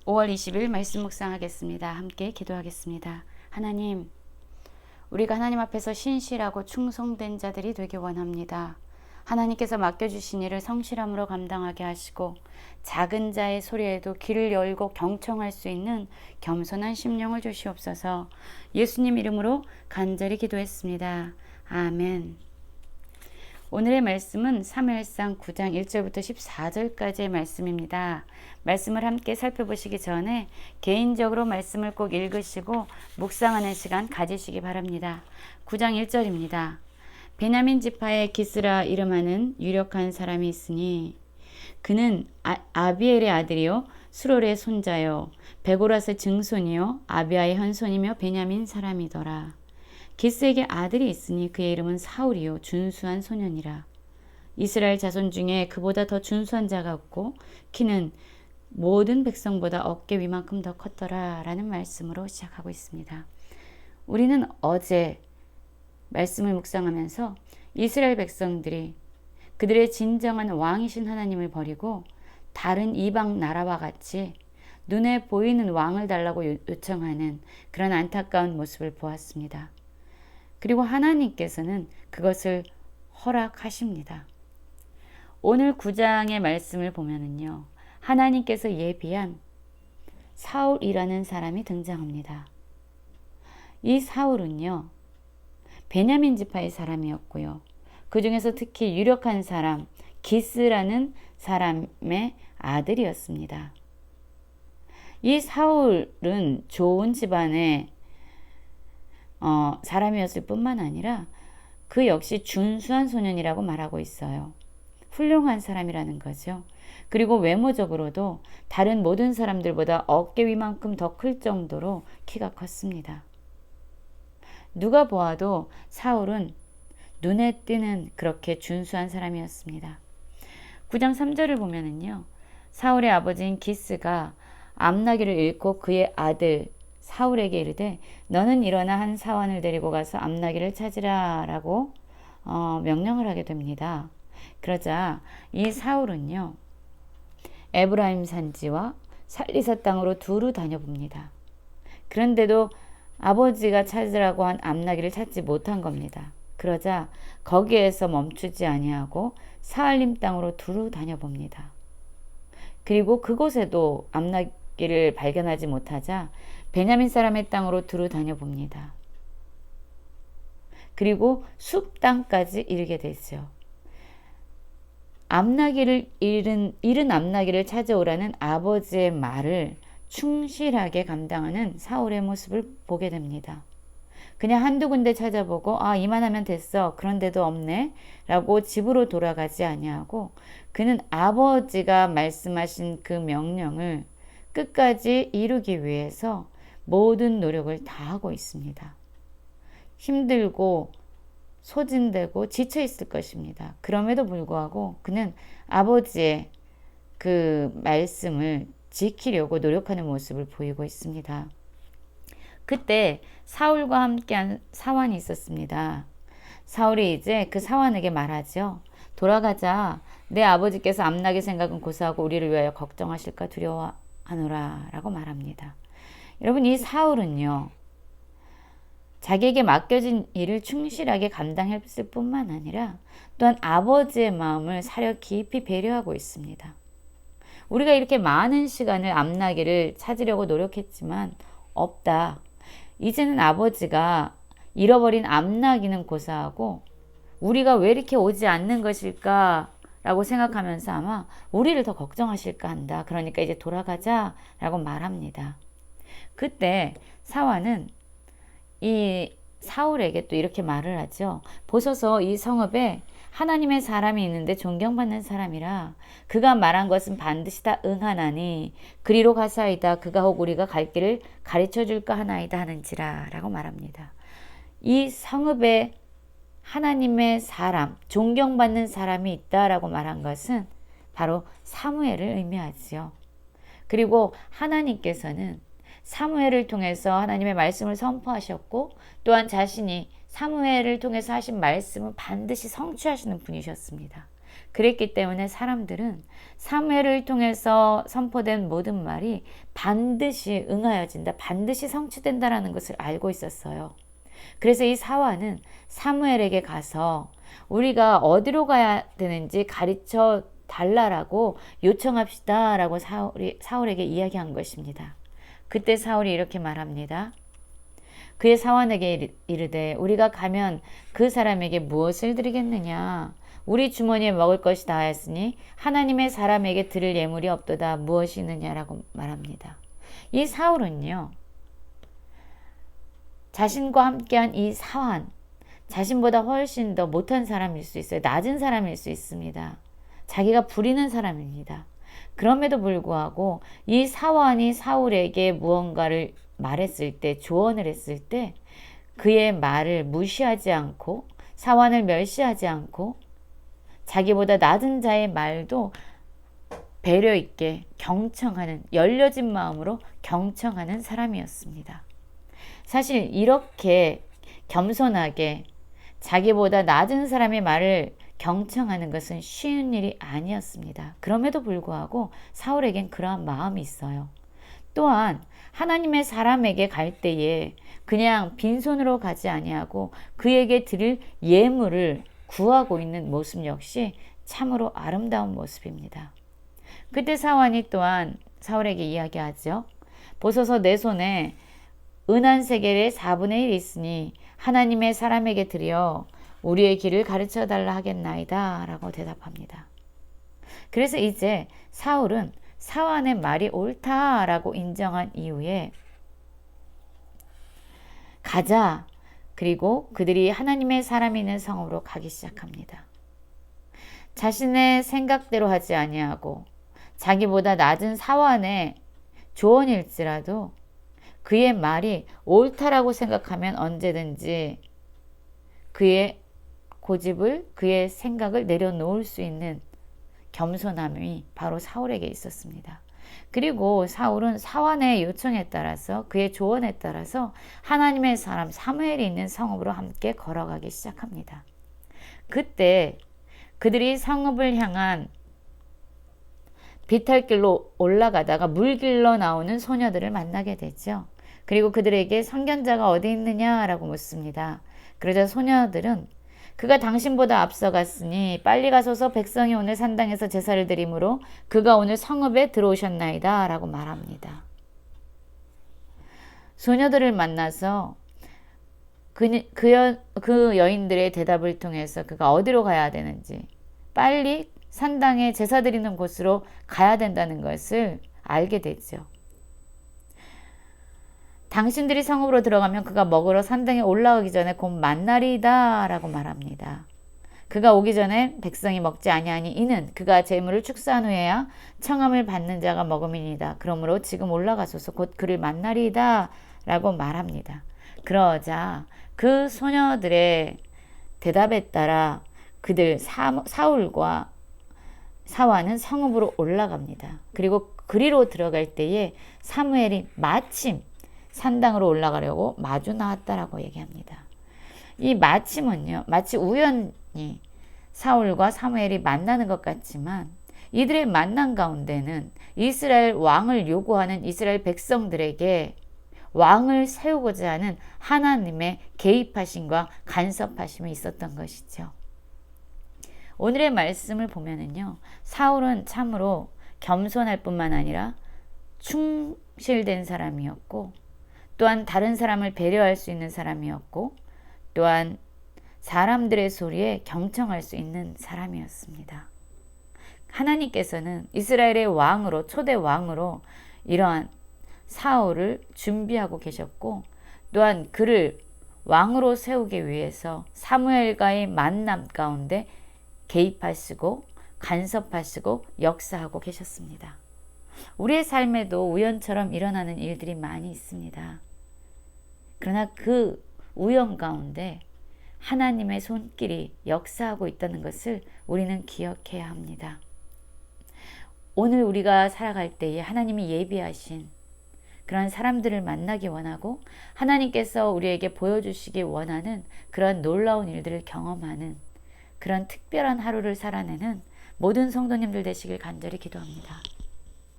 5월 20일 말씀 묵상하겠습니다. 함께 기도하겠습니다. 하나님, 우리가 하나님 앞에서 신실하고 충성된 자들이 되기 원합니다. 하나님께서 맡겨주신 일을 성실함으로 감당하게 하시고 작은 자의 소리에도 귀를 열고 경청할 수 있는 겸손한 심령을 주시옵소서. 예수님 이름으로 간절히 기도했습니다. 아멘. 오늘의 말씀은 사무엘상 9장 1절부터 14절까지의 말씀입니다. 말씀을 함께 살펴보시기 전에 개인적으로 말씀을 꼭 읽으시고 묵상하는 시간 가지시기 바랍니다. 9장 1절입니다. 베냐민 지파의 기스라 이름하는 유력한 사람이 있으니 그는 아비엘의 아들이요 수롤의 손자요 베고라스의 증손이요 아비아의 현손이며 베냐민 사람이더라. 기스에게 아들이 있으니 그의 이름은 사울이요 준수한 소년이라. 이스라엘 자손 중에 그보다 더 준수한 자가 없고 키는 모든 백성보다 어깨 위만큼 더 컸더라 라는 말씀으로 시작하고 있습니다. 우리는 어제 말씀을 묵상하면서 이스라엘 백성들이 그들의 진정한 왕이신 하나님을 버리고 다른 이방 나라와 같이 눈에 보이는 왕을 달라고 요청하는 그런 안타까운 모습을 보았습니다. 그리고 하나님께서는 그것을 허락하십니다. 오늘 9장의 말씀을 보면은요, 하나님께서 예비한 사울이라는 사람이 등장합니다. 이 사울은요, 베냐민 지파의 사람이었고요. 그 중에서 특히 유력한 사람, 기스라는 사람의 아들이었습니다. 이 사울은 좋은 집안의 사람이었을 뿐만 아니라 그 역시 준수한 소년이라고 말하고 있어요. 훌륭한 사람이라는 거죠. 그리고 외모적으로도 다른 모든 사람들보다 어깨 위만큼 더 클 정도로 키가 컸습니다. 누가 보아도 사울은 눈에 띄는 그렇게 준수한 사람이었습니다. 9장 3절을 보면은요, 사울의 아버지인 기스가 암나기를 잃고 그의 아들 사울에게 이르되 너는 일어나 한 사환을 데리고 가서 암나기를 찾으라 라고 명령을 하게 됩니다. 그러자 이 사울은요, 에브라임 산지와 살리사 땅으로 두루 다녀봅니다. 그런데도 아버지가 찾으라고 한 암나기를 찾지 못한 겁니다. 그러자 거기에서 멈추지 아니하고 사알림 땅으로 두루 다녀봅니다. 그리고 그곳에도 암나기를 발견하지 못하자 베냐민 사람의 땅으로 두루 다녀봅니다. 그리고 숲 땅까지 이르게 되죠. 암나기를 잃은 암나기를 찾아오라는 아버지의 말을 충실하게 감당하는 사울의 모습을 보게 됩니다. 그냥 한두 군데 찾아보고 이만하면 됐어 그런데도 없네 라고 집으로 돌아가지 아니하고 그는 아버지가 말씀하신 그 명령을 끝까지 이루기 위해서 모든 노력을 다하고 있습니다. 힘들고 소진되고 지쳐 있을 것입니다. 그럼에도 불구하고 그는 아버지의 그 말씀을 지키려고 노력하는 모습을 보이고 있습니다. 그때 사울과 함께한 사환이 있었습니다. 사울이 이제 그 사환에게 말하죠. 돌아가자. 내 아버지께서 암나기 생각은 고사하고 우리를 위하여 걱정하실까 두려워하노라 라고 말합니다. 여러분, 이 사울은요, 자기에게 맡겨진 일을 충실하게 감당했을 뿐만 아니라 또한 아버지의 마음을 사려 깊이 배려하고 있습니다. 우리가 이렇게 많은 시간을 암나기를 찾으려고 노력했지만 없다. 이제는 아버지가 잃어버린 암나기는 고사하고 우리가 왜 이렇게 오지 않는 것일까 라고 생각하면서 아마 우리를 더 걱정하실까 한다. 그러니까 이제 돌아가자 라고 말합니다. 그때 사환은 이 사울에게 또 이렇게 말을 하죠. 보소서 이 성읍에 하나님의 사람이 있는데 존경받는 사람이라 그가 말한 것은 반드시 다 응하나니 그리로 가사이다. 그가 혹 우리가 갈 길을 가르쳐 줄까 하나이다 하는지라 라고 말합니다. 이 성읍에 하나님의 사람, 존경받는 사람이 있다라고 말한 것은 바로 사무엘을 의미하지요. 그리고 하나님께서는 사무엘을 통해서 하나님의 말씀을 선포하셨고 또한 자신이 사무엘을 통해서 하신 말씀은 반드시 성취하시는 분이셨습니다. 그랬기 때문에 사람들은 사무엘을 통해서 선포된 모든 말이 반드시 응하여진다, 반드시 성취된다라는 것을 알고 있었어요. 그래서 이 사환은 사무엘에게 가서 우리가 어디로 가야 되는지 가르쳐 달라라고 요청합시다 라고 사울에게 이야기한 것입니다. 그때 사울이 이렇게 말합니다. 그의 사환에게 이르되 우리가 가면 그 사람에게 무엇을 드리겠느냐? 우리 주머니에 먹을 것이 다하였으니 하나님의 사람에게 드릴 예물이 없도다. 무엇이 있느냐라고 말합니다. 이 사울은요, 자신과 함께한 이 사환, 자신보다 훨씬 더 못한 사람일 수 있어요. 낮은 사람일 수 있습니다. 자기가 부리는 사람입니다. 그럼에도 불구하고 이 사환이 사울에게 무언가를 말했을 때, 조언을 했을 때 그의 말을 무시하지 않고 사환을 멸시하지 않고 자기보다 낮은 자의 말도 배려 있게 경청하는, 열려진 마음으로 경청하는 사람이었습니다. 사실 이렇게 겸손하게 자기보다 낮은 사람의 말을 경청하는 것은 쉬운 일이 아니었습니다. 그럼에도 불구하고 사울에겐 그러한 마음이 있어요. 또한 하나님의 사람에게 갈 때에 그냥 빈손으로 가지 아니하고 그에게 드릴 예물을 구하고 있는 모습 역시 참으로 아름다운 모습입니다. 그때 사환이 또한 사울에게 이야기하죠. 보소서 내 손에 은한 세겔의 4분의 1 있으니 하나님의 사람에게 드려 우리의 길을 가르쳐 달라 하겠나이다 라고 대답합니다. 그래서 이제 사울은 사환의 말이 옳다라고 인정한 이후에 가자, 그리고 그들이 하나님의 사람이 있는 성으로 가기 시작합니다. 자신의 생각대로 하지 아니하고 자기보다 낮은 사환의 조언일지라도 그의 말이 옳다라고 생각하면 언제든지 그의 고집을, 그의 생각을 내려놓을 수 있는 겸손함이 바로 사울에게 있었습니다. 그리고 사울은 사환의 요청에 따라서, 그의 조언에 따라서 하나님의 사람 사무엘이 있는 성읍으로 함께 걸어가기 시작합니다. 그때 그들이 성읍을 향한 비탈길로 올라가다가 물길로 나오는 소녀들을 만나게 되죠. 그리고 그들에게 선견자가 어디 있느냐라고 묻습니다. 그러자 소녀들은 그가 당신보다 앞서갔으니 빨리 가소서 백성이 오늘 산당에서 제사를 드리므로 그가 오늘 성읍에 들어오셨나이다 라고 말합니다. 소녀들을 만나서 그 여인들의 대답을 통해서 그가 어디로 가야 되는지, 빨리 산당에 제사 드리는 곳으로 가야 된다는 것을 알게 되죠. 당신들이 성읍으로 들어가면 그가 먹으러 산당에 올라오기 전에 곧 만나리이다 라고 말합니다. 그가 오기 전에 백성이 먹지 아니하니 이는 그가 재물을 축사한 후에야 청함을 받는 자가 먹음이니이다. 그러므로 지금 올라가소서 곧 그를 만나리이다 라고 말합니다. 그러자 그 소녀들의 대답에 따라 그들 사울과 사환은 성읍으로 올라갑니다. 그리고 그리로 들어갈 때에 사무엘이 마침 산당으로 올라가려고 마주 나왔다라고 얘기합니다. 이 마침은요, 마치 우연히 사울과 사무엘이 만나는 것 같지만 이들의 만남 가운데는 이스라엘 왕을 요구하는 이스라엘 백성들에게 왕을 세우고자 하는 하나님의 개입하심과 간섭하심이 있었던 것이죠. 오늘의 말씀을 보면은요, 사울은 참으로 겸손할 뿐만 아니라 충실된 사람이었고, 또한 다른 사람을 배려할 수 있는 사람이었고, 또한 사람들의 소리에 경청할 수 있는 사람이었습니다. 하나님께서는 이스라엘의 왕으로, 초대 왕으로 이러한 사울을 준비하고 계셨고, 또한 그를 왕으로 세우기 위해서 사무엘과의 만남 가운데 개입하시고 간섭하시고 역사하고 계셨습니다. 우리의 삶에도 우연처럼 일어나는 일들이 많이 있습니다. 그러나 그 우연 가운데 하나님의 손길이 역사하고 있다는 것을 우리는 기억해야 합니다. 오늘 우리가 살아갈 때에 하나님이 예비하신 그런 사람들을 만나기 원하고 하나님께서 우리에게 보여주시기 원하는 그런 놀라운 일들을 경험하는 그런 특별한 하루를 살아내는 모든 성도님들 되시길 간절히 기도합니다.